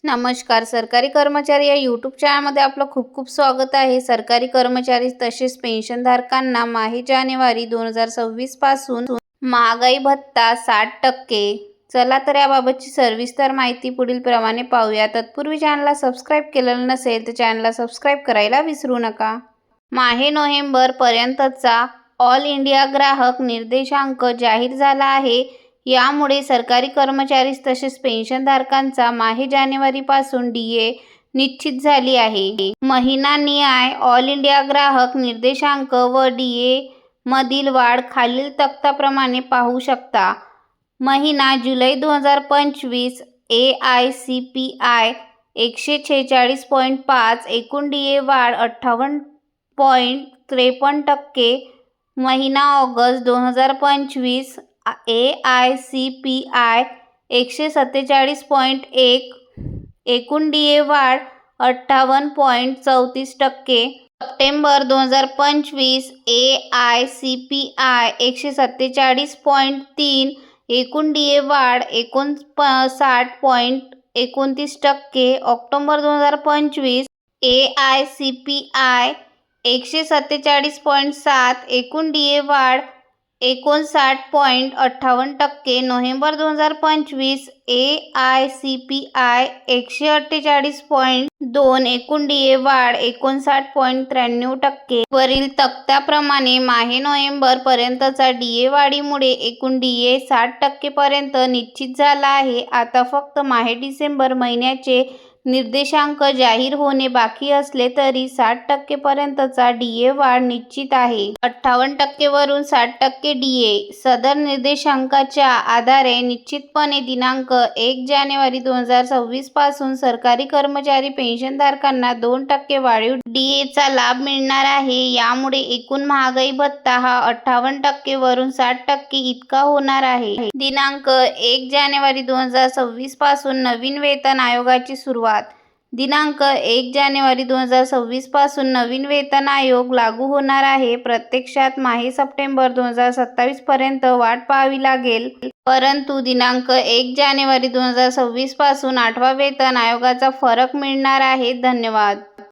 नमस्कार. सरकारी कर्मचारी या यूट्यूब चॅनलमध्ये आपलं खूप खूप स्वागत आहे. सरकारी कर्मचारी तसेच पेन्शनधारकांना जानेवारी 2026 पासून महागाई भत्ता 60%. चला तर याबाबतची सविस्तर माहिती पुढील प्रमाणे पाहूया. तत्पूर्वी चॅनलला सबस्क्राईब केलेलं नसेल तर चॅनलला सबस्क्राईब करायला विसरू नका. नोव्हेंबर पर्यंतचा ऑल इंडिया ग्राहक निर्देशांक जाहीर झाला आहे. यामुळे सरकारी कर्मचारी तसेच पेन्शनधारकांचा जानेवारी पासून DA निश्चित झाली आहे. महिना निहाय ऑल इंडिया ग्राहक निर्देशांक व DA मधील वाढ खालील तक्त्याप्रमाणे पाहू शकता. महिना जुलै 2025 AICPI 146.5, एकूण DA वाढ 58.53%. महिना ऑगस्ट 2025 AICPI 147.1, एकूण DA वाढ 58.34%. सप्टेंबर 2025 AICPI 147.3, एकूण DA वाढ 59.29%. ऑक्टोबर 2025 AICPI 147.7, एकूण DA वाढ 59.58%. नोव्हेंबर 2025 AICPI 148.2, एकूण DA वाढ 59.93%. वरील तक्त्याप्रमाणे नोव्हेंबर पर्यंतचा DA वाढीमुळे एकूण DA 60% पर्यंत निश्चित झाला आहे. आता फक्त डिसेंबर महिन्याचे निर्देशांक जाहीर होणे बाकी असले तरी 60% पर्यंतचा DA वाढ निश्चित आहे. 58% वरून 60% DA. सदर निर्देशांकाच्या आधारे निश्चितपणे दिनांक 1 जानेवारी 2026 पासून सरकारी कर्मचारी पेन्शनधारकांना 2% वाढीव DA चा लाभ मिळणार आहे. यामुळे एकूण महागाई भत्ता हा 58% वरून 60% इतका होणार आहे. दिनांक 1 जानेवारी 2026 पासून नवीन वेतन आयोगाची सुरुवात. दिनांक 1 जानेवारी 2026 पासून नवीन वेतन आयोग लागू होणार आहे. प्रत्यक्षात सप्टेंबर 2027 पर्यंत वाट पाहावी लागेल. परंतु दिनांक 1 जानेवारी 2026 पासून 8व्या वेतन आयोगाचा फरक मिळणार आहे. धन्यवाद.